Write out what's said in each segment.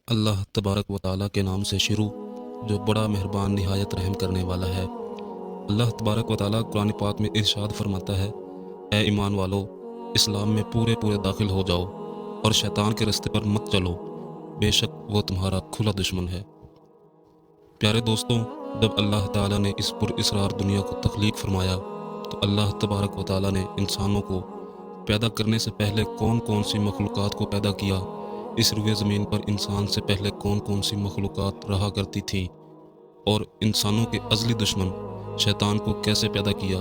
اللہ तबारक व ताला के नाम से शुरू जो बड़ा मेहरबान निहायत रहम करने वाला है। अल्लाह तबारक व ताला कुरान पाक में इरशाद फरमाता है, ए ईमान वालो, इस्लाम में पूरे पूरे दाखिल हो जाओ और शैतान के रास्ते पर मत चलो, बेशक वो तुम्हारा खुला दुश्मन है। प्यारे दोस्तों, जब अल्लाह ताला ने इस पुरअसरार दुनिया को तख्लीक फरमाया तो अल्लाह तबारक व ताला ने इंसानों को पैदा करने से पहले कौन कौन सी मखलूक़ात को पैदा किया, इस रुए ज़मीन पर इंसान से पहले कौन कौन सी मखलूक़ात रहा करती थीं और इंसानों के अज़ली दुश्मन शैतान को कैसे पैदा किया,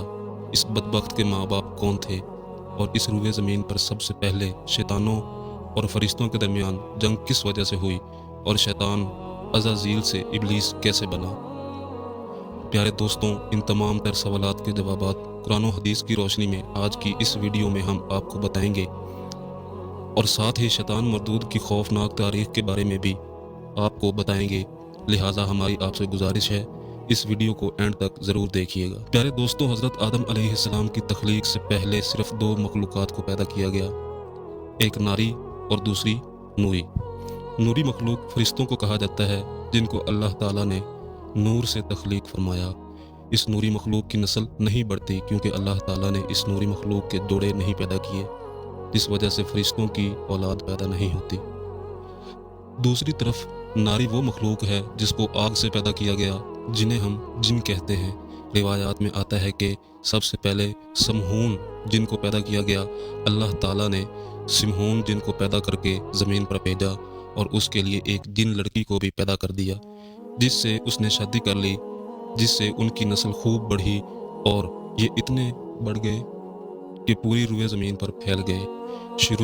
इस बदबख्त के माँ बाप कौन थे और इस रुए ज़मीन पर सबसे पहले शैतानों और फरिश्तों के दरमियान जंग किस वजह से हुई और शैतान अज़ाज़ील से इब्लीस कैसे बना। प्यारे दोस्तों, इन तमाम तर सवालात के जवाबात कुरान व हदीस की रोशनी में आज की इस वीडियो में हम आपको बताएंगे और साथ ही शैतान मरदूद की खौफनाक तारीख के बारे में भी आपको बताएंगे। लिहाजा हमारी आपसे गुजारिश है, इस वीडियो को एंड तक ज़रूर देखिएगा। प्यारे दोस्तों, हज़रत आदम अलैहिस्सलाम की तख्लीक से पहले सिर्फ दो मखलूक़ात को पैदा किया गया, एक नारी और दूसरी नूरी। नूरी मखलूक फरिश्तों को कहा जाता है, जिनको अल्लाह ताला ने नूर से तख्लीक फरमाया। इस नूरी मखलूक की नस्ल नहीं बढ़ती क्योंकि अल्लाह ताला ने इस नूरी मखलूक के जोड़े नहीं पैदा किए, जिस वजह से फरिश्तों की औलाद पैदा नहीं होती। दूसरी तरफ नारी वो मखलूक है जिसको आग से पैदा किया गया, जिन्हें हम जिन कहते हैं। रिवायात में आता है कि सबसे पहले समहून जिन को पैदा किया गया, अल्लाह ताला ने सिमहून जिन को पैदा करके ज़मीन पर भेजा और उसके लिए एक जिन लड़की को भी पैदा कर दिया, जिससे उसने शादी कर ली, जिससे उनकी नस्ल खूब बढ़ी और ये इतने बढ़ गए कि पूरी रुए ज़मीन पर फैल गए।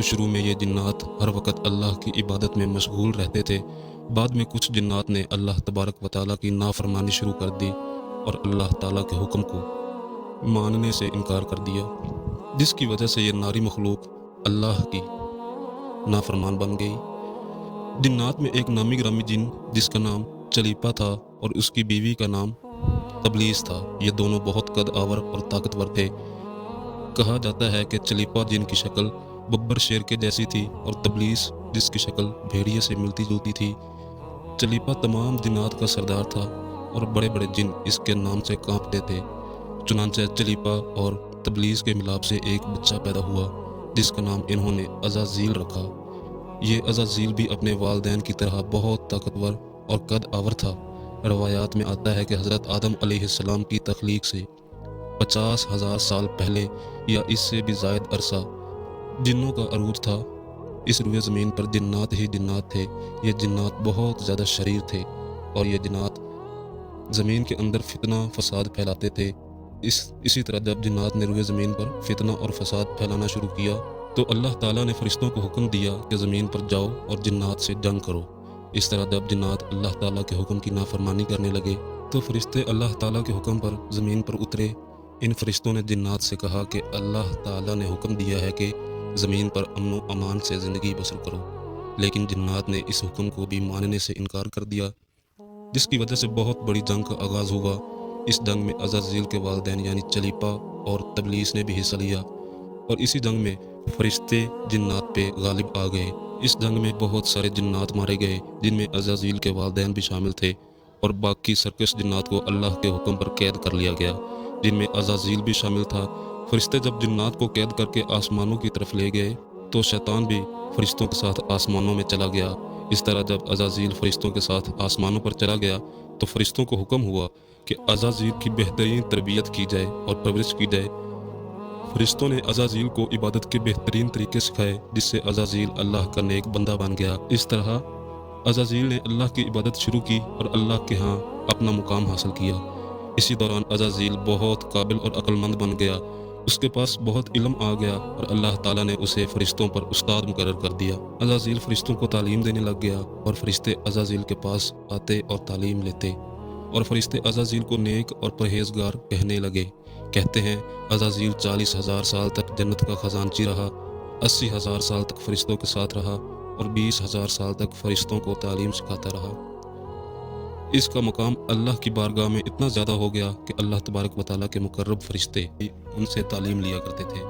शुरू में ये जिन्नात हर वक्त अल्लाह की इबादत में मशगूल रहते थे। बाद में कुछ जिन्नात ने अल्लाह तबारक व ताला की नाफरमानी शुरू कर दी और अल्लाह ताला के हुक्म को मानने से इनकार कर दिया, जिसकी वजह से ये नारी मखलूक अल्लाह की नाफरमान बन गई। जिन्नात में एक नामी ग्रामी जिन जिसका नाम चलीपा था और उसकी बीवी का नाम तबलीस था। ये दोनों बहुत कद आवर और ताकतवर थे। कहा जाता है कि चलीपा जिन की शक्ल बब्बर शेर के जैसी थी और तबलीस जिसकी शक्ल भेड़िए से मिलती जुलती थी। चलीपा तमाम जिन्नात का सरदार था और बड़े बड़े जिन इसके नाम से कांपते थे। चुनांचे चलीपा और तबलीस के मिलाप से एक बच्चा पैदा हुआ, जिसका नाम इन्होंने अज़ाज़ील रखा। ये अज़ाज़ील भी अपने वालिदैन की तरह बहुत ताकतवर और कद आवर था। रवायात में आता है कि हज़रत आदम अलैहिस्सलाम की तख्लीक से 50,000 साल पहले या इससे भी ज़ायद अरसा जिन्नों का अरूज था। इस रुए ज़मीन पर जिन्नात ही जिन्नात थे। ये जिन्नात बहुत ज़्यादा शरीर थे और ये जिन्नात ज़मीन के अंदर फितना फसाद फैलाते थे। इसी तरह जब जिन्नात ने रुए ज़मीन पर फितना और फसाद फैलाना शुरू किया तो अल्लाह ताला ने फरिश्तों को हुक्म दिया कि ज़मीन पर जाओ और जिन्नात से जंग करो। इस तरह जब जिन्नात अल्लाह ताला के हुक्म की नाफरमानी करने लगे तो फरिश्ते अल्लाह ताला के हुक्म पर ज़मीन पर उतरे। इन फरिश्तों ने जिन्नात से कहा कि अल्लाह ताला ने हुक्म दिया है कि ज़मीन पर अमन व अमान से ज़िंदगी बसर करो, लेकिन जिन्नात ने इस हुक्म को भी मानने से इनकार कर दिया, जिसकी वजह से बहुत बड़ी जंग का आगाज़ हुआ। इस जंग में अज़ाज़ील के वालिदैन यानी चलीपा और तबलीस ने भी हिस्सा लिया और इसी जंग में फरिश्ते जिन्नात पे गालिब आ गए। इस जंग में बहुत सारे जिन्नात मारे गए, जिनमें अज़ाज़ील के वालिदैन भी शामिल थे और बाकी सरकश जिन्नात को अल्लाह के हुक्म पर कैद कर लिया गया, जिनमें अज़ाज़ील भी शामिल था। फरिश्ते जब जिन्नात को कैद करके आसमानों की तरफ ले गए तो शैतान भी फरिश्तों के साथ आसमानों में चला गया। इस तरह जब अज़ाज़ील फरिश्तों के साथ आसमानों पर चला गया तो फरिश्तों को हुक्म हुआ कि अज़ाज़ील की बेहतरीन तरबियत की जाए और परवरिश की जाए। फरिश्तों ने अज़ाज़ील को इबादत के बेहतरीन तरीके सिखाए, जिससे अज़ाज़ील अल्लाह का नेक बंदा बन गया। इस तरह अज़ाज़ील ने अल्लाह की इबादत शुरू की और अल्लाह के यहाँ अपना मुकाम हासिल किया। इसी दौरान अज़ाज़ील बहुत काबिल और अक्लमंद बन गया, उसके पास बहुत इल्म आ गया और अल्लाह ताला ने उसे फरिश्तों पर उस्ताद मुकर्रर कर दिया। अज़ाज़ील फरिश्तों को तालीम देने लग गया और फरिश्ते अज़ाज़ील के पास आते और तालीम लेते और फरिश्ते अज़ाज़ील को नेक और परहेजगार कहने लगे। कहते हैं अज़ाज़ील 40,000 साल तक जन्नत का खजानची रहा, 80,000 साल तक फरिश्तों के साथ रहा और 20,000 साल तक फरिश्तों को तालीम सिखाता रहा। इसका मकाम अल्लाह की बारगाह में इतना ज़्यादा हो गया कि अल्लाह तबारक व ताला के मुकर्रब फरिश्ते उनसे तालीम लिया करते थे।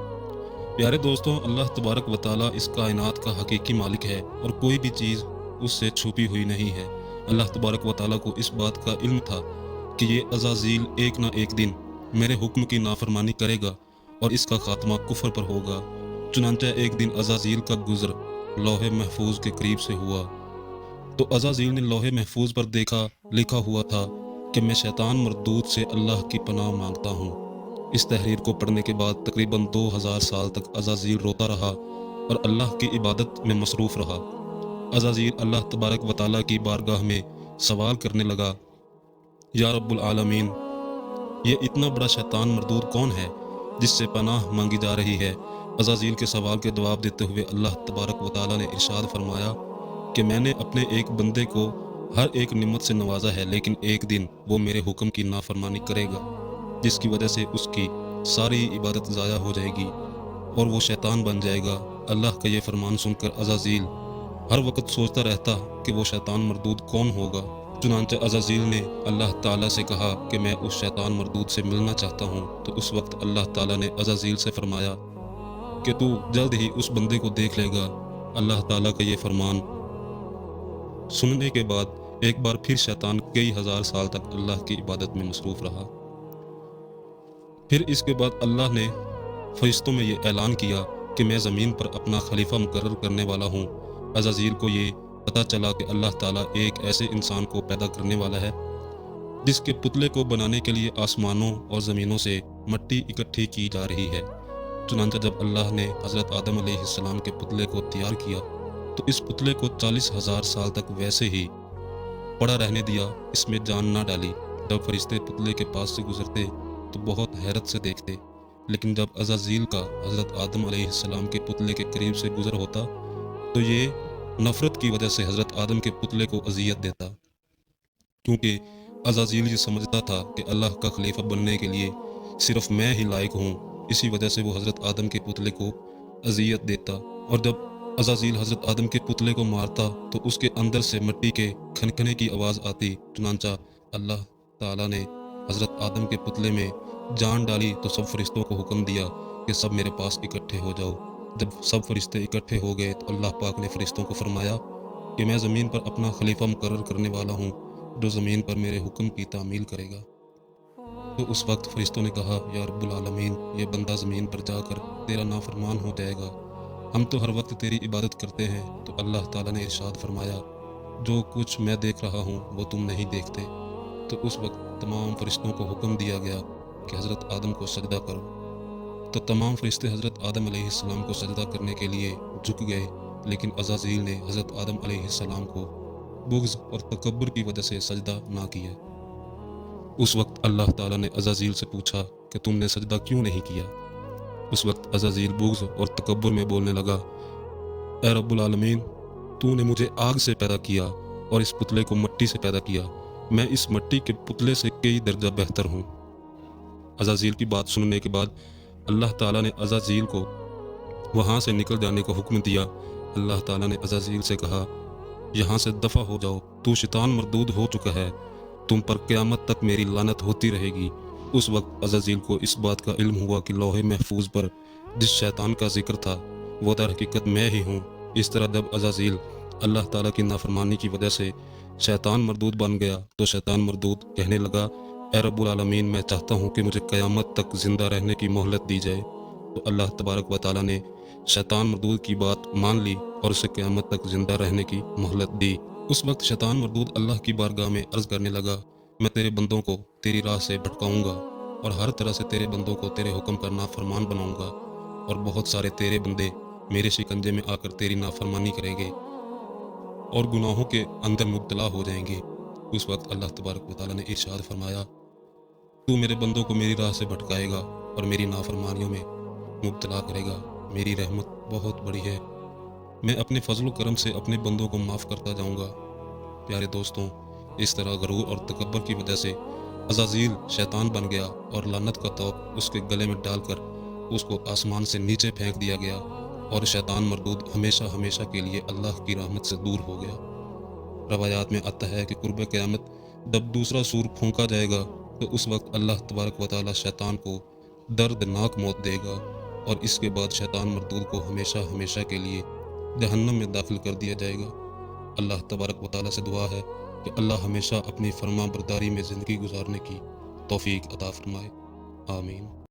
प्यारे दोस्तों, अल्लाह तबारक व ताला इस कायनात का हकीकी मालिक है और कोई भी चीज़ اس سے چھپی ہوئی نہیں ہے۔ اللہ تبارک و تعالیٰ کو اس بات کا علم تھا کہ یہ عزازیل ایک نہ ایک دن میرے حکم کی نافرمانی کرے گا اور اس کا خاتمہ کفر پر ہوگا۔ چنانچہ ایک دن عزازیل کا گزر لوح محفوظ کے قریب سے ہوا تو عزازیل نے لوح محفوظ پر دیکھا لکھا ہوا تھا کہ میں شیطان مردود سے اللہ کی پناہ مانگتا ہوں۔ اس تحریر کو پڑھنے کے بعد تقریباً 2000 سال تک عزازیل روتا رہا اور اللہ کی عبادت میں مصروف رہا۔ عزازیل اللہ تبارک و تعالیٰ کی بارگاہ میں سوال کرنے لگا، یا رب العالمین، یہ اتنا بڑا شیطان مردود کون ہے جس سے پناہ مانگی جا رہی ہے؟ عزازیل کے سوال کے جواب دیتے ہوئے اللہ تبارک و تعالیٰ نے ارشاد فرمایا کہ میں نے اپنے ایک بندے کو ہر ایک نعمت سے نوازا ہے، لیکن ایک دن وہ میرے حکم کی نافرمانی کرے گا جس کی وجہ سے اس کی ساری عبادت ضائع ہو جائے گی اور وہ شیطان بن جائے گا۔ اللہ کا یہ فرمان سن کر عزازیل ہر وقت سوچتا رہتا کہ وہ شیطان مردود کون ہوگا۔ چنانچہ عزازیل نے اللہ تعالیٰ سے کہا کہ میں اس شیطان مردود سے ملنا چاہتا ہوں، تو اس وقت اللہ تعالیٰ نے عزازیل سے فرمایا کہ تو جلد ہی اس بندے کو دیکھ لے گا۔ اللہ تعالیٰ کا یہ فرمان سننے کے بعد ایک بار پھر شیطان کئی ہزار سال تک اللہ کی عبادت میں مصروف رہا۔ پھر اس کے بعد اللہ نے فرشتوں میں یہ اعلان کیا کہ میں زمین پر اپنا خلیفہ مقرر کرنے والا ہوں۔ عزازیل کو یہ پتہ چلا کہ اللہ تعالیٰ ایک ایسے انسان کو پیدا کرنے والا ہے جس کے پتلے کو بنانے کے لیے آسمانوں اور زمینوں سے مٹی اکٹھی کی جا رہی ہے۔ چنانچہ جب اللہ نے حضرت آدم علیہ السلام کے پتلے کو تیار کیا تو اس پتلے کو 40,000 سال تک ویسے ہی پڑا رہنے دیا، اس میں جان نہ ڈالی۔ جب فرشتے پتلے کے پاس سے گزرتے تو بہت حیرت سے دیکھتے، لیکن جب عزازیل کا حضرت آدم علیہ السلام کے پتلے کے قریب سے گزر ہوتا تو یہ نفرت کی وجہ سے حضرت آدم کے پتلے کو اذیت دیتا، کیونکہ عزازیل یہ سمجھتا تھا کہ اللہ کا خلیفہ بننے کے لیے صرف میں ہی لائق ہوں۔ اسی وجہ سے وہ حضرت آدم کے پتلے کو اذیت دیتا، اور جب عزازیل حضرت آدم کے پتلے کو مارتا تو اس کے اندر سے مٹی کے کھنکنے کی آواز آتی۔ چنانچہ اللہ تعالیٰ نے حضرت آدم کے پتلے میں جان ڈالی تو سب فرشتوں کو حکم دیا کہ سب میرے پاس اکٹھے ہو جاؤ۔ جب سب فرشتے اکٹھے ہو گئے تو اللہ پاک نے فرشتوں کو فرمایا کہ میں زمین پر اپنا خلیفہ مقرر کرنے والا ہوں جو زمین پر میرے حکم کی تعمیل کرے گا۔ تو اس وقت فرشتوں نے کہا، یا رب العالمین، یہ بندہ زمین پر جا کر تیرا نافرمان ہو جائے گا، ہم تو ہر وقت تیری عبادت کرتے ہیں۔ تو اللہ تعالیٰ نے ارشاد فرمایا، جو کچھ میں دیکھ رہا ہوں وہ تم نہیں دیکھتے۔ تو اس وقت تمام فرشتوں کو حکم دیا گیا کہ حضرت آدم کو سجدہ کرو۔ تو تمام فرشتے حضرت آدم علیہ السلام کو سجدہ کرنے کے لیے جھک گئے، لیکن عزازیل نے حضرت آدم علیہ السلام کو بغض اور تکبر کی وجہ سے سجدہ نہ کیا۔ اس وقت اللہ تعالیٰ نے عزازیل سے پوچھا کہ تم نے سجدہ کیوں نہیں کیا؟ اس وقت عزازیل بغض اور تکبر میں بولنے لگا، اے رب العالمین، تو نے مجھے آگ سے پیدا کیا اور اس پتلے کو مٹی سے پیدا کیا، میں اس مٹی کے پتلے سے کئی درجہ بہتر ہوں۔ عزازیل کی بات سننے کے بعد اللہ تعالیٰ نے عزازیل کو وہاں سے نکل جانے کا حکم دیا۔ اللہ تعالیٰ نے عزازیل سے کہا، یہاں سے دفع ہو جاؤ، تو شیطان مردود ہو چکا ہے، تم پر قیامت تک میری لعنت ہوتی رہے گی۔ اس وقت عزازیل کو اس بات کا علم ہوا کہ لوح محفوظ پر جس شیطان کا ذکر تھا وہ در حقیقت میں ہی ہوں۔ اس طرح جب عزازیل اللہ تعالیٰ کی نافرمانی کی وجہ سے شیطان مردود بن گیا تو شیطان مردود کہنے لگا، اے رب العالمین، میں چاہتا ہوں کہ مجھے قیامت تک زندہ رہنے کی مہلت دی جائے۔ تو اللہ تبارک و تعالیٰ نے شیطان مردود کی بات مان لی اور اسے قیامت تک زندہ رہنے کی مہلت دی۔ اس وقت شیطان مردود اللہ کی بارگاہ میں عرض کرنے لگا، میں تیرے بندوں کو تیری راہ سے بھٹکاؤں گا اور ہر طرح سے تیرے بندوں کو تیرے حکم کا نافرمان بناؤں گا، اور بہت سارے تیرے بندے میرے شکنجے میں آ کر تیری نافرمانی کریں گے اور گناہوں کے اندر مبتلا ہو جائیں گے۔ اس وقت اللہ تبارک و تعالیٰ نے ارشاد فرمایا، تو میرے بندوں کو میری راہ سے بھٹکائے گا اور میری نافرمانیوں میں مبتلا کرے گا، میری رحمت بہت بڑی ہے، میں اپنے فضل و کرم سے اپنے بندوں کو معاف کرتا جاؤں گا۔ پیارے دوستوں، اس طرح غرور اور تکبر کی وجہ سے عزازیل شیطان بن گیا اور لعنت کا توق اس کے گلے میں ڈال کر اس کو آسمان سے نیچے پھینک دیا گیا، اور شیطان مردود ہمیشہ ہمیشہ کے لیے اللہ کی رحمت سے دور ہو گیا۔ روایات میں آتا ہے کہ قرب قیامت جب دوسرا سور پھونکا جائے گا تو اس وقت اللہ تبارک و تعالیٰ شیطان کو دردناک موت دے گا، اور اس کے بعد شیطان مردود کو ہمیشہ ہمیشہ کے لیے جہنم میں داخل کر دیا جائے گا۔ اللہ تبارک و تعالیٰ سے دعا ہے کہ اللہ ہمیشہ اپنی فرما برداری میں زندگی گزارنے کی توفیق عطا فرمائے۔ آمین۔